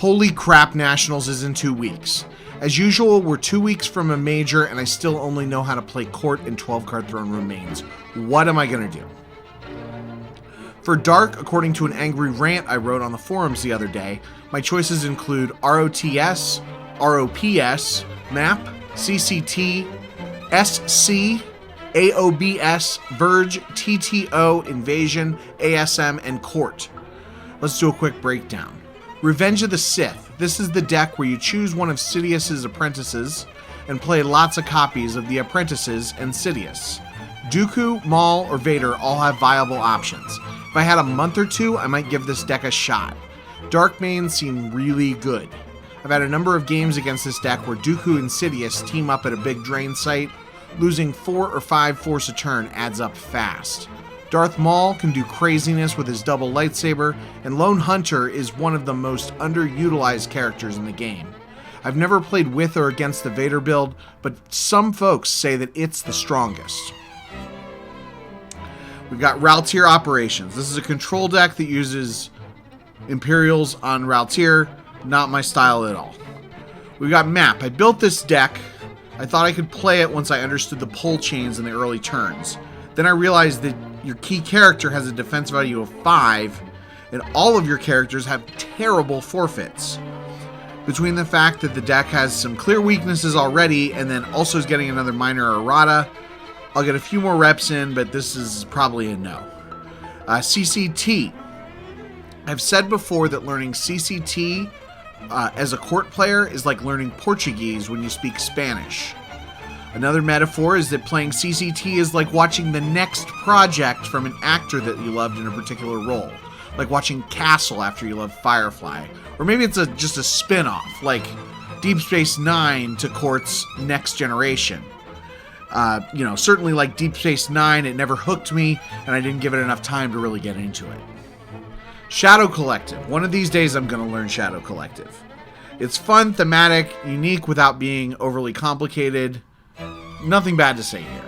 Holy crap, Nationals is in 2 weeks. As usual, we're 2 weeks from a major and I still only know how to play Court and 12-card Throne Room mains. What am I going to do? For Dark, according to an angry rant I wrote on the forums the other day, my choices include ROTS, ROPS, MAP, CCT, SC, AOBS, Verge, TTO, Invasion, ASM, and Court. Let's do a quick breakdown. Revenge of the Sith. This is the deck where you choose one of Sidious's apprentices and play lots of copies of the apprentices and Sidious. Dooku, Maul, or Vader all have viable options. If I had a month or two, I might give this deck a shot. Dark mains seem really good. I've had a number of games against this deck where Dooku and Sidious team up at a big drain site. Losing 4 or 5 force a turn adds up fast. Darth Maul can do craziness with his double lightsaber, and Lone Hunter is one of the most underutilized characters in the game. I've never played with or against the Vader build, but some folks say that it's the strongest. We've got Raltier Operations. This is a control deck that uses Imperials on Raltier, not my style at all. We've got Map. I built this deck. I thought I could play it once I understood the pull chains in the early turns. Then I realized that your key character has a defense value of 5, and all of your characters have terrible forfeits. Between the fact that the deck has some clear weaknesses already, and then also is getting another minor errata, I'll get a few more reps in, but this is probably a no. CCT. I've said before that learning CCT as a court player is like learning Portuguese when you speak Spanish. Another metaphor is that playing CCT is like watching the next project from an actor that you loved in a particular role. Like watching Castle after you loved Firefly. Or maybe it's just a spin-off, like Deep Space Nine to Court's Next Generation. Certainly like Deep Space Nine, it never hooked me, and I didn't give it enough time to really get into it. Shadow Collective. One of these days I'm going to learn Shadow Collective. It's fun, thematic, unique without being overly complicated. Nothing bad to say here.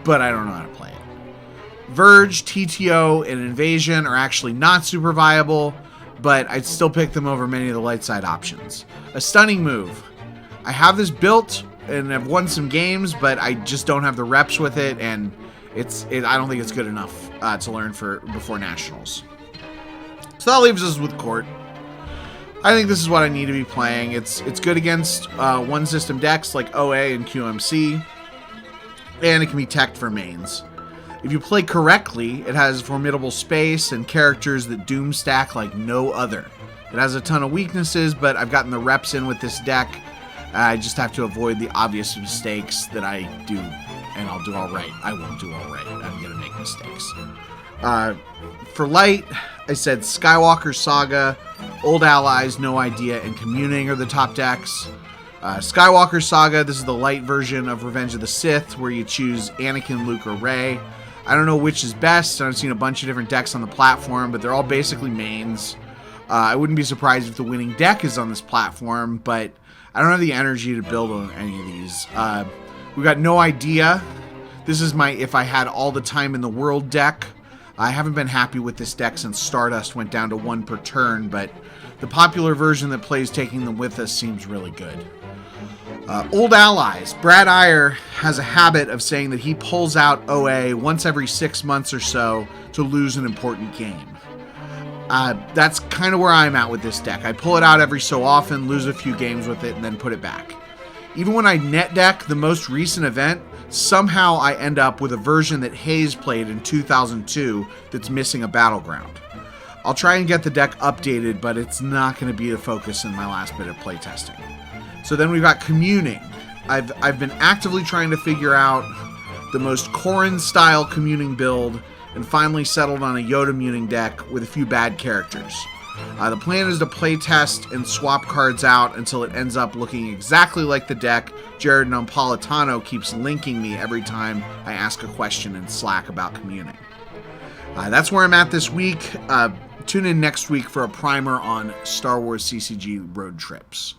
But I don't know how to play it. Verge, TTO, and Invasion are actually not super viable, but I'd still pick them over many of the light side options. A stunning move. I have this built and I've won some games, but I just don't have the reps with it, and I don't think it's good enough to learn before Nationals. So that leaves us with Court. I think this is what I need to be playing. It's good against one system decks like OA and QMC, and it can be teched for mains. If you play correctly, it has formidable space and characters that doom stack like no other. It has a ton of weaknesses, but I've gotten the reps in with this deck. I just have to avoid the obvious mistakes that I do, and I'll do all right. I won't do all right. I'm going to make mistakes. For light, I said Skywalker Saga, Old Allies, No Idea, and Communing are the top decks. Skywalker Saga, this is the light version of Revenge of the Sith, where you choose Anakin, Luke, or Rey. I don't know which is best. I've seen a bunch of different decks on the platform, but they're all basically mains. I wouldn't be surprised if the winning deck is on this platform, but I don't have the energy to build on any of these. We've got No Idea. This is my If I Had All the Time in the World deck. I haven't been happy with this deck since Stardust went down to 1 per turn, but the popular version that plays Taking Them With Us seems really good. Old Allies. Brad Iyer has a habit of saying that he pulls out OA once every 6 months or so to lose an important game. That's kind of where I'm at with this deck. I pull it out every so often, lose a few games with it, and then put it back. Even when I net deck the most recent event, somehow I end up with a version that Hayes played in 2002 that's missing a battleground. I'll try and get the deck updated, but it's not going to be the focus in my last bit of playtesting. So then we've got Communing. I've been actively trying to figure out the most Corran-style Communing build, and finally settled on a Yoda Muning deck with a few bad characters. The plan is to play test and swap cards out until it ends up looking exactly like the deck Jared Napolitano keeps linking me every time I ask a question in Slack about Communing. That's where I'm at this week. Tune in next week for a primer on Star Wars CCG road trips.